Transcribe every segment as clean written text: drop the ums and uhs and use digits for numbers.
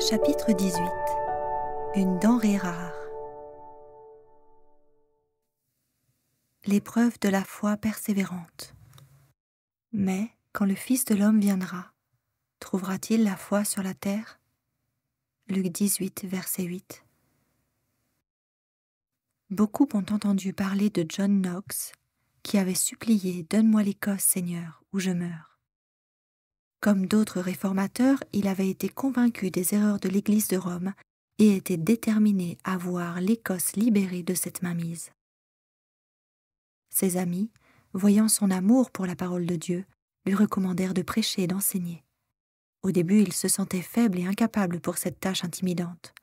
Chapitre 18. Une denrée rare. L'épreuve de la foi persévérante. Mais, quand le Fils de l'homme viendra, trouvera-t-il la foi sur la terre? Luc 18, verset 8. Beaucoup ont entendu parler de John Knox, qui avait supplié « Donne-moi l'Écosse, Seigneur, ou je meurs ». Comme d'autres réformateurs, il avait été convaincu des erreurs de l'Église de Rome et était déterminé à voir l'Écosse libérée de cette mainmise. Ses amis, voyant son amour pour la parole de Dieu, lui recommandèrent de prêcher et d'enseigner. Au début, il se sentait faible et incapable pour cette tâche intimidante.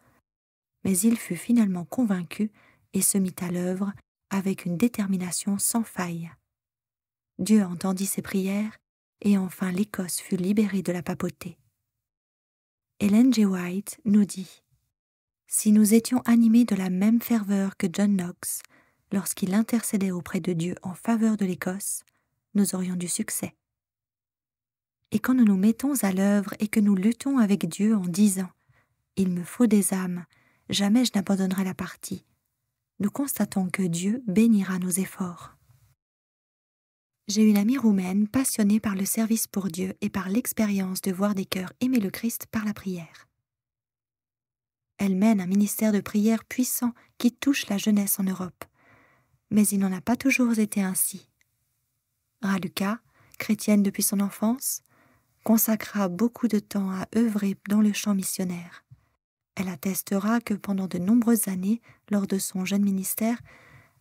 Mais il fut finalement convaincu et se mit à l'œuvre avec une détermination sans faille. Dieu entendit ses prières et enfin l'Écosse fut libérée de la papauté. Ellen G. White nous dit « Si nous étions animés de la même ferveur que John Knox, lorsqu'il intercédait auprès de Dieu en faveur de l'Écosse, nous aurions du succès. Et quand nous nous mettons à l'œuvre et que nous luttons avec Dieu en disant « Il me faut des âmes, jamais je n'abandonnerai la partie », nous constatons que Dieu bénira nos efforts. J'ai une amie roumaine passionnée par le service pour Dieu et par l'expérience de voir des cœurs aimer le Christ par la prière. Elle mène un ministère de prière puissant qui touche la jeunesse en Europe. Mais il n'en a pas toujours été ainsi. Raluca, chrétienne depuis son enfance, consacra beaucoup de temps à œuvrer dans le champ missionnaire. Elle attestera que pendant de nombreuses années, lors de son jeune ministère,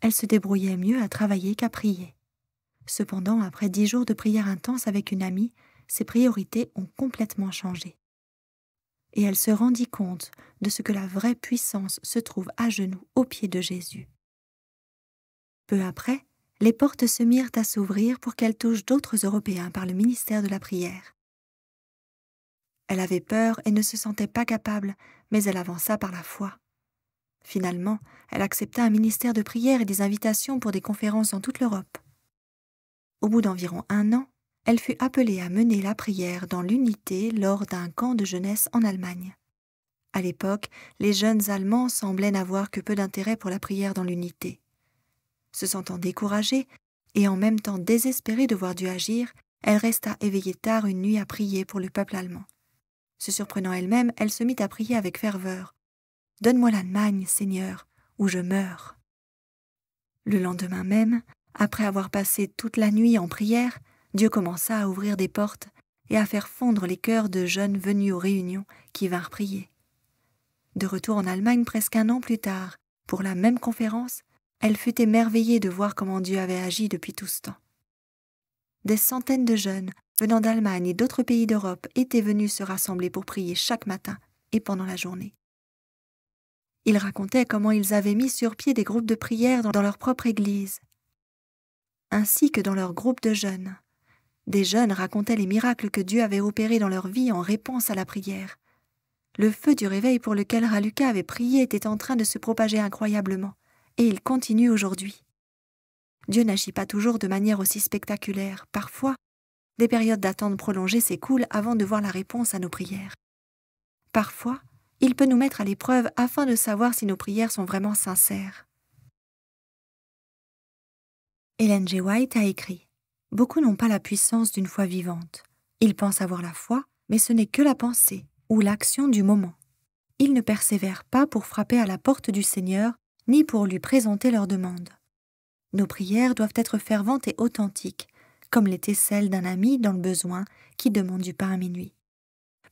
elle se débrouillait mieux à travailler qu'à prier. Cependant, après 10 jours de prière intense avec une amie, ses priorités ont complètement changé. Et elle se rendit compte de ce que la vraie puissance se trouve à genoux aux pieds de Jésus. Peu après, les portes se mirent à s'ouvrir pour qu'elle touche d'autres Européens par le ministère de la prière. Elle avait peur et ne se sentait pas capable, mais elle avança par la foi. Finalement, elle accepta un ministère de prière et des invitations pour des conférences dans toute l'Europe. Au bout d'environ 1 an, elle fut appelée à mener la prière dans l'unité lors d'un camp de jeunesse en Allemagne. À l'époque, les jeunes Allemands semblaient n'avoir que peu d'intérêt pour la prière dans l'unité. Se sentant découragée et en même temps désespérée de voir Dieu agir, elle resta éveillée tard une nuit à prier pour le peuple allemand. Se surprenant elle-même, elle se mit à prier avec ferveur. « Donne-moi l'Allemagne, Seigneur, ou je meurs. » Le lendemain même, après avoir passé toute la nuit en prière, Dieu commença à ouvrir des portes et à faire fondre les cœurs de jeunes venus aux réunions qui vinrent prier. De retour en Allemagne presque 1 an plus tard, pour la même conférence, elle fut émerveillée de voir comment Dieu avait agi depuis tout ce temps. Des centaines de jeunes, venant d'Allemagne et d'autres pays d'Europe, étaient venus se rassembler pour prier chaque matin et pendant la journée. Ils racontaient comment ils avaient mis sur pied des groupes de prière dans leur propre église, ainsi que dans leur groupe de jeunes. Des jeunes racontaient les miracles que Dieu avait opérés dans leur vie en réponse à la prière. Le feu du réveil pour lequel Raluca avait prié était en train de se propager incroyablement, et il continue aujourd'hui. Dieu n'agit pas toujours de manière aussi spectaculaire. Parfois, des périodes d'attente prolongées s'écoulent avant de voir la réponse à nos prières. Parfois, il peut nous mettre à l'épreuve afin de savoir si nos prières sont vraiment sincères. Ellen G. White a écrit « Beaucoup n'ont pas la puissance d'une foi vivante. Ils pensent avoir la foi, mais ce n'est que la pensée ou l'action du moment. Ils ne persévèrent pas pour frapper à la porte du Seigneur, ni pour lui présenter leurs demandes. Nos prières doivent être ferventes et authentiques, comme l'était celle d'un ami dans le besoin qui demande du pain à minuit.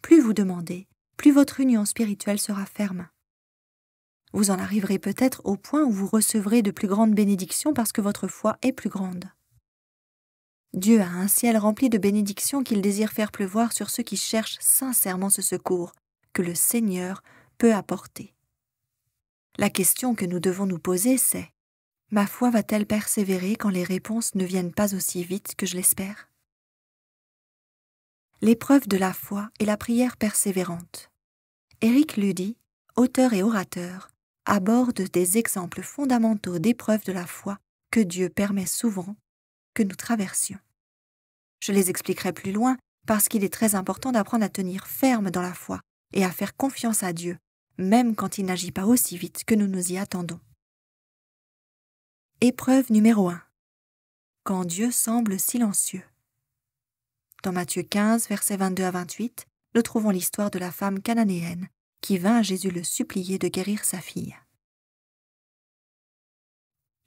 Plus vous demandez, plus votre union spirituelle sera ferme. Vous en arriverez peut-être au point où vous recevrez de plus grandes bénédictions parce que votre foi est plus grande. Dieu a un ciel rempli de bénédictions qu'il désire faire pleuvoir sur ceux qui cherchent sincèrement ce secours que le Seigneur peut apporter. La question que nous devons nous poser, c'est « Ma foi va-t-elle persévérer quand les réponses ne viennent pas aussi vite que je l'espère ?» L'épreuve de la foi et la prière persévérante. Eric Ludy, auteur et orateur, aborde des exemples fondamentaux d'épreuves de la foi que Dieu permet souvent que nous traversions. Je les expliquerai plus loin parce qu'il est très important d'apprendre à tenir ferme dans la foi et à faire confiance à Dieu, même quand il n'agit pas aussi vite que nous nous y attendons. Épreuve numéro 1. Quand Dieu semble silencieux. Dans Matthieu 15, versets 22 à 28, nous trouvons l'histoire de la femme cananéenne qui vint à Jésus le supplier de guérir sa fille.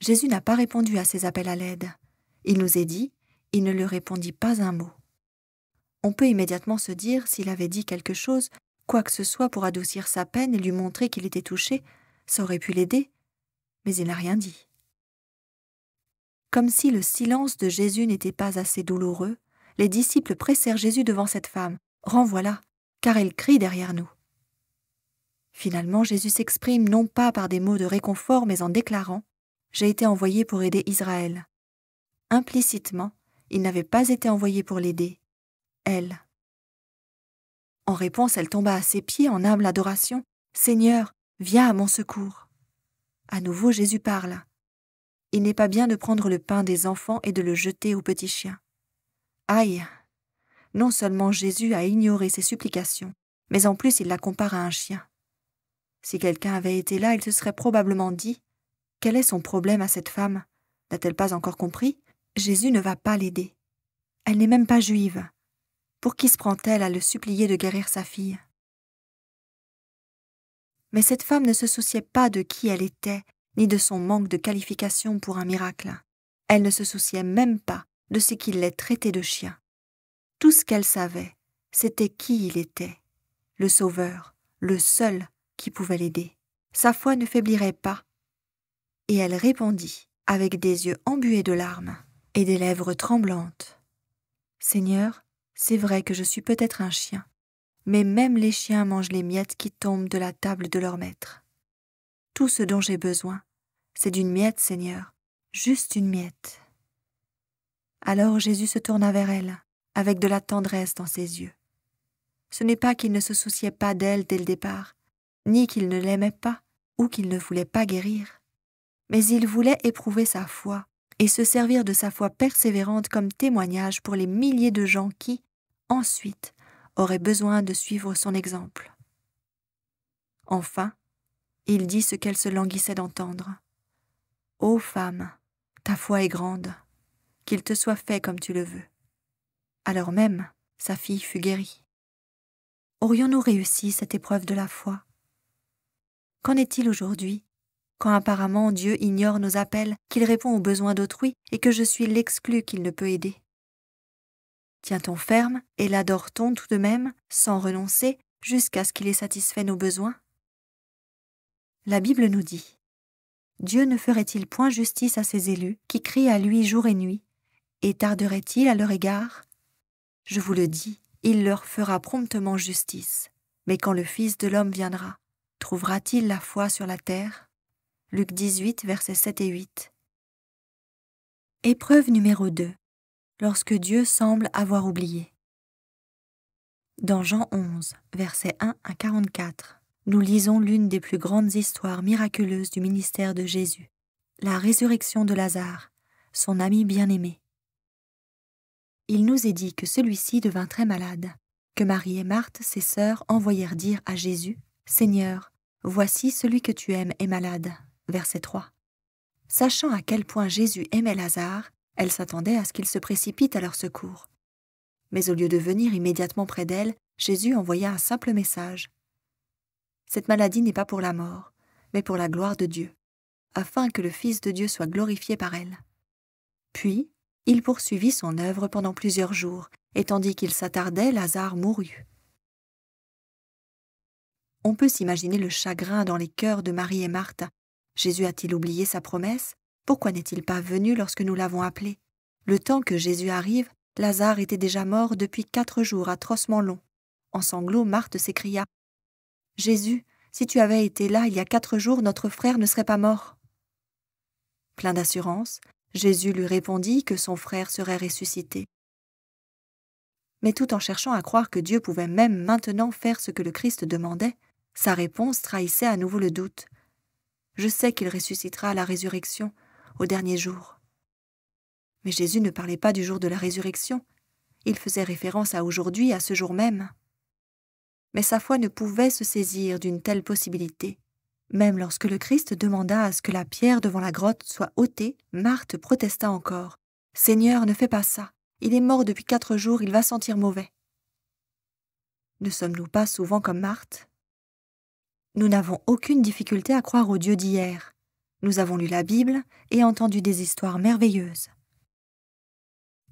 Jésus n'a pas répondu à ses appels à l'aide. Il nous est dit, il ne lui répondit pas un mot. On peut immédiatement se dire s'il avait dit quelque chose, quoi que ce soit pour adoucir sa peine et lui montrer qu'il était touché, ça aurait pu l'aider, mais il n'a rien dit. Comme si le silence de Jésus n'était pas assez douloureux, les disciples pressèrent Jésus devant cette femme. « Renvoie-la, car elle crie derrière nous. » Finalement, Jésus s'exprime non pas par des mots de réconfort, mais en déclarant « J'ai été envoyé pour aider Israël. » Implicitement, il n'avait pas été envoyé pour l'aider, elle. En réponse, elle tomba à ses pieds en humble adoration. « Seigneur, viens à mon secours. » À nouveau, Jésus parle. « Il n'est pas bien de prendre le pain des enfants et de le jeter aux petits chiens. » Aïe! Non seulement Jésus a ignoré ses supplications, mais en plus il la compare à un chien. Si quelqu'un avait été là, il se serait probablement dit « Quel est son problème à cette femme? N'a-t-elle pas encore compris? Jésus ne va pas l'aider. Elle n'est même pas juive. Pour qui se prend-elle à le supplier de guérir sa fille? » Mais cette femme ne se souciait pas de qui elle était, ni de son manque de qualification pour un miracle. Elle ne se souciait même pas de ce qu'il l'ait traité de chien. Tout ce qu'elle savait, c'était qui il était, le Sauveur, le seul qui pouvait l'aider. Sa foi ne faiblirait pas. Et elle répondit, avec des yeux embués de larmes et des lèvres tremblantes. « Seigneur, c'est vrai que je suis peut-être un chien, mais même les chiens mangent les miettes qui tombent de la table de leur maître. Tout ce dont j'ai besoin, c'est d'une miette, Seigneur, juste une miette. » Alors Jésus se tourna vers elle, avec de la tendresse dans ses yeux. Ce n'est pas qu'il ne se souciait pas d'elle dès le départ, ni qu'il ne l'aimait pas, ou qu'il ne voulait pas guérir, mais il voulait éprouver sa foi et se servir de sa foi persévérante comme témoignage pour les milliers de gens qui, ensuite, auraient besoin de suivre son exemple. Enfin, il dit ce qu'elle se languissait d'entendre. « Ô femme, ta foi est grande, qu'il te soit fait comme tu le veux. » Alors même, sa fille fut guérie. Aurions-nous réussi cette épreuve de la foi? Qu'en est-il aujourd'hui, quand apparemment Dieu ignore nos appels, qu'il répond aux besoins d'autrui et que je suis l'exclu qu'il ne peut aider? Tient-on ferme et l'adore-t-on tout de même, sans renoncer, jusqu'à ce qu'il ait satisfait nos besoins? La Bible nous dit « Dieu ne ferait-il point justice à ses élus, qui crient à lui jour et nuit, et tarderait-il à leur égard? Je vous le dis, il leur fera promptement justice. Mais quand le Fils de l'homme viendra, trouvera-t-il la foi sur la terre ?» Luc 18, versets 7 et 8. Épreuve numéro 2. Lorsque Dieu semble avoir oublié. Dans Jean 11, versets 1 à 44, nous lisons l'une des plus grandes histoires miraculeuses du ministère de Jésus, la résurrection de Lazare, son ami bien-aimé. Il nous est dit que celui-ci devint très malade, que Marie et Marthe, ses sœurs, envoyèrent dire à Jésus, « Seigneur, voici celui que tu aimes est malade. » Verset 3. Sachant à quel point Jésus aimait Lazare, elle s'attendait à ce qu'il se précipite à leur secours. Mais au lieu de venir immédiatement près d'elle, Jésus envoya un simple message. « Cette maladie n'est pas pour la mort, mais pour la gloire de Dieu, afin que le Fils de Dieu soit glorifié par elle. » Puis, il poursuivit son œuvre pendant plusieurs jours, et tandis qu'il s'attardait, Lazare mourut. On peut s'imaginer le chagrin dans les cœurs de Marie et Marthe. Jésus a-t-il oublié sa promesse? Pourquoi n'est-il pas venu lorsque nous l'avons appelé? Le temps que Jésus arrive, Lazare était déjà mort depuis 4 jours atrocement longs. En sanglots, Marthe s'écria « Jésus, si tu avais été là il y a 4 jours, notre frère ne serait pas mort. » Plein d'assurance, Jésus lui répondit que son frère serait ressuscité. Mais tout en cherchant à croire que Dieu pouvait même maintenant faire ce que le Christ demandait, sa réponse trahissait à nouveau le doute. « Je sais qu'il ressuscitera à la résurrection, au dernier jour. » Mais Jésus ne parlait pas du jour de la résurrection. Il faisait référence à aujourd'hui, à ce jour même. mais sa foi ne pouvait se saisir d'une telle possibilité. Même lorsque le Christ demanda à ce que la pierre devant la grotte soit ôtée, Marthe protesta encore. « Seigneur, ne fais pas ça. Il est mort depuis 4 jours, il va sentir mauvais. » Ne sommes-nous pas souvent comme Marthe? Nous n'avons aucune difficulté à croire au Dieu d'hier. Nous avons lu la Bible et entendu des histoires merveilleuses.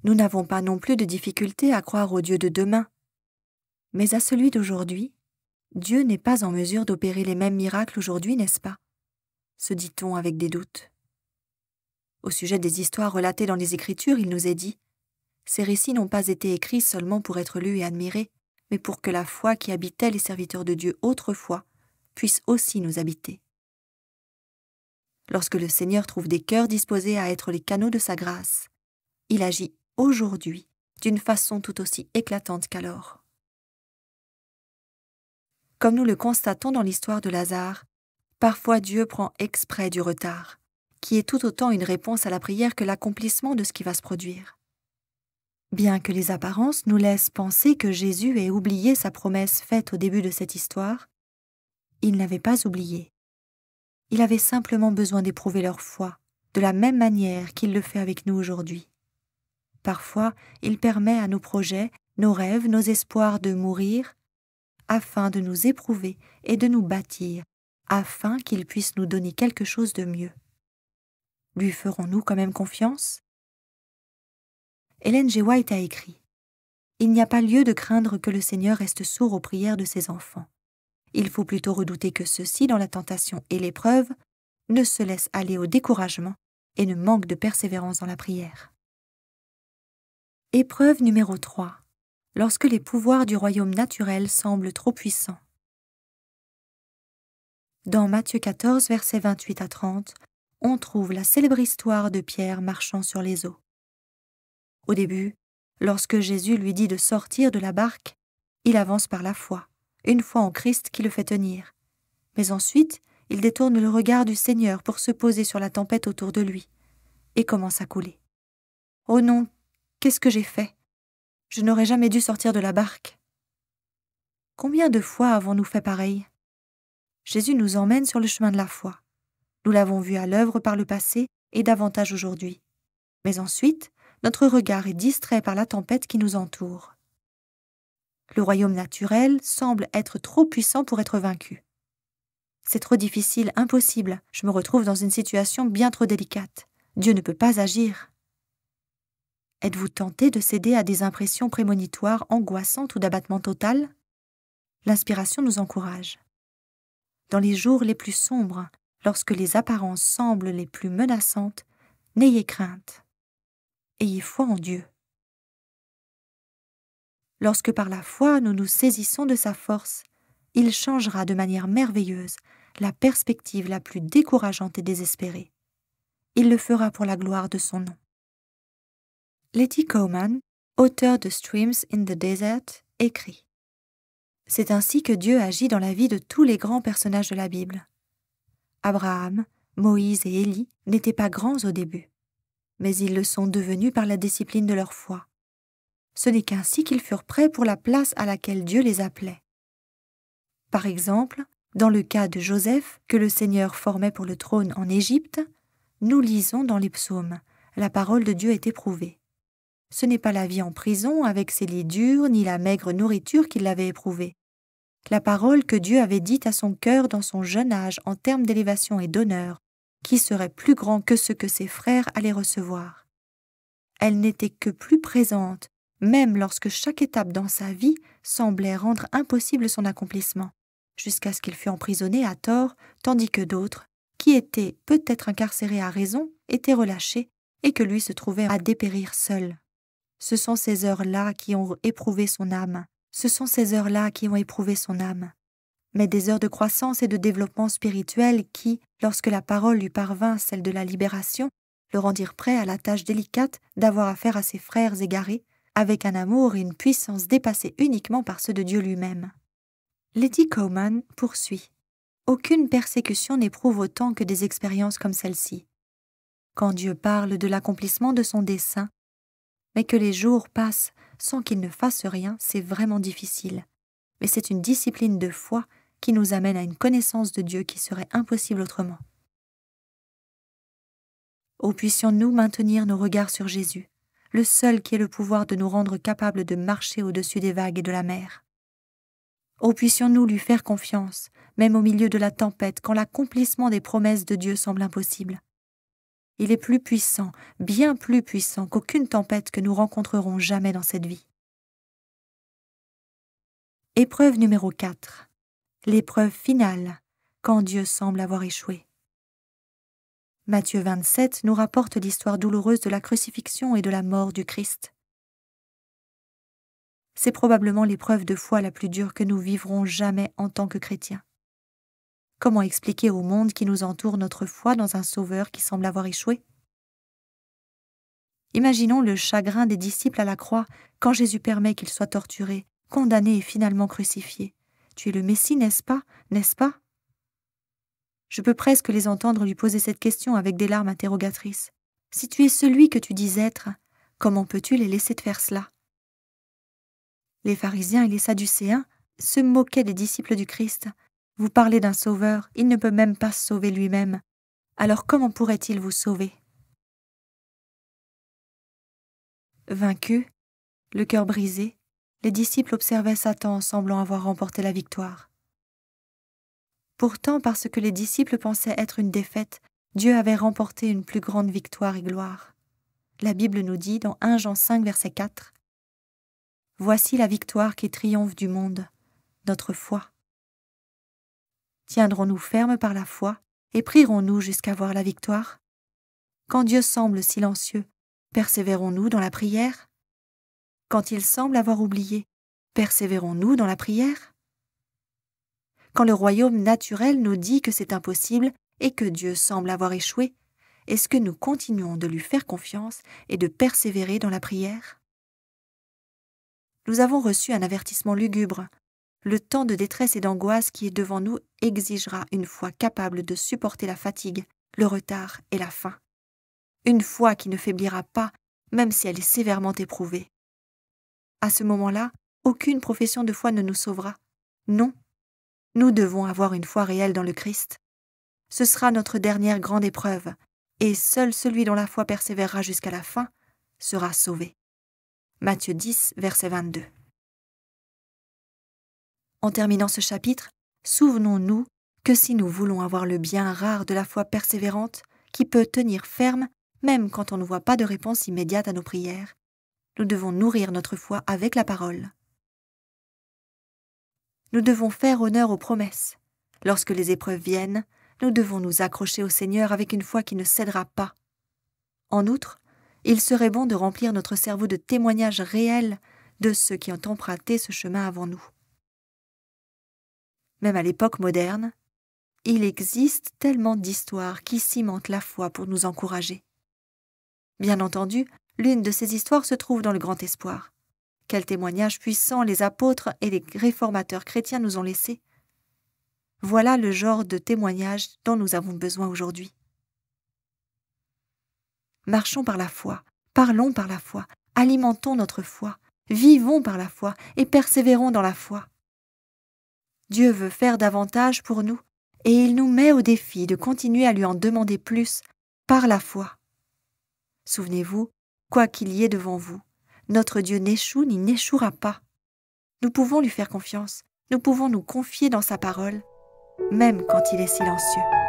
Nous n'avons pas non plus de difficulté à croire au Dieu de demain. Mais à celui d'aujourd'hui, Dieu n'est pas en mesure d'opérer les mêmes miracles aujourd'hui, n'est-ce pas? Se dit-on avec des doutes. Au sujet des histoires relatées dans les Écritures, il nous est dit « Ces récits n'ont pas été écrits seulement pour être lus et admirés, mais pour que la foi qui habitait les serviteurs de Dieu autrefois puisse aussi nous habiter. » Lorsque le Seigneur trouve des cœurs disposés à être les canaux de sa grâce, il agit aujourd'hui d'une façon tout aussi éclatante qu'alors. Comme nous le constatons dans l'histoire de Lazare, parfois Dieu prend exprès du retard, qui est tout autant une réponse à la prière que l'accomplissement de ce qui va se produire. Bien que les apparences nous laissent penser que Jésus ait oublié sa promesse faite au début de cette histoire, il n'avait pas oublié. Il avait simplement besoin d'éprouver leur foi, de la même manière qu'il le fait avec nous aujourd'hui. Parfois, il permet à nos projets, nos rêves, nos espoirs de mourir, afin de nous éprouver et de nous bâtir, afin qu'il puisse nous donner quelque chose de mieux. Lui ferons-nous quand même confiance? Ellen G. White a écrit « Il n'y a pas lieu de craindre que le Seigneur reste sourd aux prières de ses enfants. Il faut plutôt redouter que ceux-ci, dans la tentation et l'épreuve, ne se laissent aller au découragement et ne manquent de persévérance dans la prière. » Épreuve numéro 3. Lorsque les pouvoirs du royaume naturel semblent trop puissants. Dans Matthieu 14, versets 28 à 30, on trouve la célèbre histoire de Pierre marchant sur les eaux. Au début, lorsque Jésus lui dit de sortir de la barque, il avance par la foi, une foi en Christ qui le fait tenir. Mais ensuite, il détourne le regard du Seigneur pour se poser sur la tempête autour de lui, et commence à couler. « Oh non, qu'est-ce que j'ai fait? Je n'aurais jamais dû sortir de la barque. » Combien de fois avons-nous fait pareil? Jésus nous emmène sur le chemin de la foi. Nous l'avons vu à l'œuvre par le passé et davantage aujourd'hui. Mais ensuite, notre regard est distrait par la tempête qui nous entoure. Le royaume naturel semble être trop puissant pour être vaincu. C'est trop difficile, impossible. Je me retrouve dans une situation bien trop délicate. Dieu ne peut pas agir. Êtes-vous tenté de céder à des impressions prémonitoires angoissantes ou d'abattement total? L'inspiration nous encourage. Dans les jours les plus sombres, lorsque les apparences semblent les plus menaçantes, n'ayez crainte. Ayez foi en Dieu. Lorsque par la foi nous nous saisissons de sa force, il changera de manière merveilleuse la perspective la plus décourageante et désespérée. Il le fera pour la gloire de son nom. Letty Cowman, auteur de Streams in the Desert, écrit « C'est ainsi que Dieu agit dans la vie de tous les grands personnages de la Bible. Abraham, Moïse et Élie n'étaient pas grands au début, mais ils le sont devenus par la discipline de leur foi. Ce n'est qu'ainsi qu'ils furent prêts pour la place à laquelle Dieu les appelait. Par exemple, dans le cas de Joseph, que le Seigneur formait pour le trône en Égypte, nous lisons dans les psaumes, la parole de Dieu est éprouvée. Ce n'est pas la vie en prison avec ses lits durs ni la maigre nourriture qui l'avait éprouvée. La parole que Dieu avait dite à son cœur dans son jeune âge en termes d'élévation et d'honneur, qui serait plus grand que ce que ses frères allaient recevoir. Elle n'était que plus présente, même lorsque chaque étape dans sa vie semblait rendre impossible son accomplissement, jusqu'à ce qu'il fût emprisonné à tort, tandis que d'autres, qui étaient peut-être incarcérés à raison, étaient relâchés et que lui se trouvait à dépérir seul. Ce sont ces heures-là qui ont éprouvé son âme. Mais des heures de croissance et de développement spirituel qui, lorsque la parole lui parvint, celle de la libération, le rendirent prêt à la tâche délicate d'avoir affaire à ses frères égarés, avec un amour et une puissance dépassés uniquement par ceux de Dieu lui-même. Letty Cowman poursuit. Aucune persécution n'éprouve autant que des expériences comme celle-ci. Quand Dieu parle de l'accomplissement de son dessein, mais que les jours passent sans qu'il ne fasse rien, c'est vraiment difficile. mais c'est une discipline de foi qui nous amène à une connaissance de Dieu qui serait impossible autrement. Ô puissions-nous maintenir nos regards sur Jésus, le seul qui ait le pouvoir de nous rendre capables de marcher au-dessus des vagues et de la mer. Ô puissions-nous lui faire confiance, même au milieu de la tempête, quand l'accomplissement des promesses de Dieu semble impossible. Il est plus puissant, bien plus puissant qu'aucune tempête que nous rencontrerons jamais dans cette vie. Épreuve numéro 4. L'épreuve finale, quand Dieu semble avoir échoué. Matthieu 27 nous rapporte l'histoire douloureuse de la crucifixion et de la mort du Christ. C'est probablement l'épreuve de foi la plus dure que nous vivrons jamais en tant que chrétiens. Comment expliquer au monde qui nous entoure notre foi dans un Sauveur qui semble avoir échoué? Imaginons le chagrin des disciples à la croix quand Jésus permet qu'ils soient torturés, condamnés et finalement crucifiés. Tu es le Messie, n'est-ce pas? N'est-ce pas? Je peux presque les entendre lui poser cette question avec des larmes interrogatrices. Si tu es celui que tu dis être, comment peux-tu les laisser te faire cela? Les pharisiens et les sadducéens se moquaient des disciples du Christ. Vous parlez d'un sauveur, il ne peut même pas se sauver lui-même. Alors comment pourrait-il vous sauver? Vaincus, le cœur brisé, les disciples observaient Satan semblant avoir remporté la victoire. Pourtant, parce que les disciples pensaient être une défaite, Dieu avait remporté une plus grande victoire et gloire. La Bible nous dit dans 1 Jean 5, verset 4, « Voici la victoire qui triomphe du monde, notre foi. Tiendrons-nous fermes par la foi et prierons-nous jusqu'à voir la victoire? Quand Dieu semble silencieux, persévérons-nous dans la prière? Quand il semble avoir oublié, persévérons-nous dans la prière? Quand le royaume naturel nous dit que c'est impossible et que Dieu semble avoir échoué, est-ce que nous continuons de lui faire confiance et de persévérer dans la prière? Nous avons reçu un avertissement lugubre. Le temps de détresse et d'angoisse qui est devant nous exigera une foi capable de supporter la fatigue, le retard et la faim. Une foi qui ne faiblira pas, même si elle est sévèrement éprouvée. À ce moment-là, aucune profession de foi ne nous sauvera. Non. Nous devons avoir une foi réelle dans le Christ. Ce sera notre dernière grande épreuve, et seul celui dont la foi persévérera jusqu'à la fin sera sauvé. Matthieu 10, verset 22. En terminant ce chapitre, souvenons-nous que si nous voulons avoir le bien rare de la foi persévérante, qui peut tenir ferme même quand on ne voit pas de réponse immédiate à nos prières, nous devons nourrir notre foi avec la parole. Nous devons faire honneur aux promesses. Lorsque les épreuves viennent, nous devons nous accrocher au Seigneur avec une foi qui ne cédera pas. En outre, il serait bon de remplir notre cerveau de témoignages réels de ceux qui ont emprunté ce chemin avant nous. Même à l'époque moderne, il existe tellement d'histoires qui cimentent la foi pour nous encourager. Bien entendu, l'une de ces histoires se trouve dans le Grand Espoir. Quels témoignages puissants les apôtres et les réformateurs chrétiens nous ont laissés. Voilà le genre de témoignages dont nous avons besoin aujourd'hui. Marchons par la foi, parlons par la foi, alimentons notre foi, vivons par la foi et persévérons dans la foi. Dieu veut faire davantage pour nous et il nous met au défi de continuer à lui en demander plus par la foi. Souvenez-vous, quoi qu'il y ait devant vous, notre Dieu n'échoue ni n'échouera pas. Nous pouvons lui faire confiance, nous pouvons nous confier dans sa parole, même quand il est silencieux.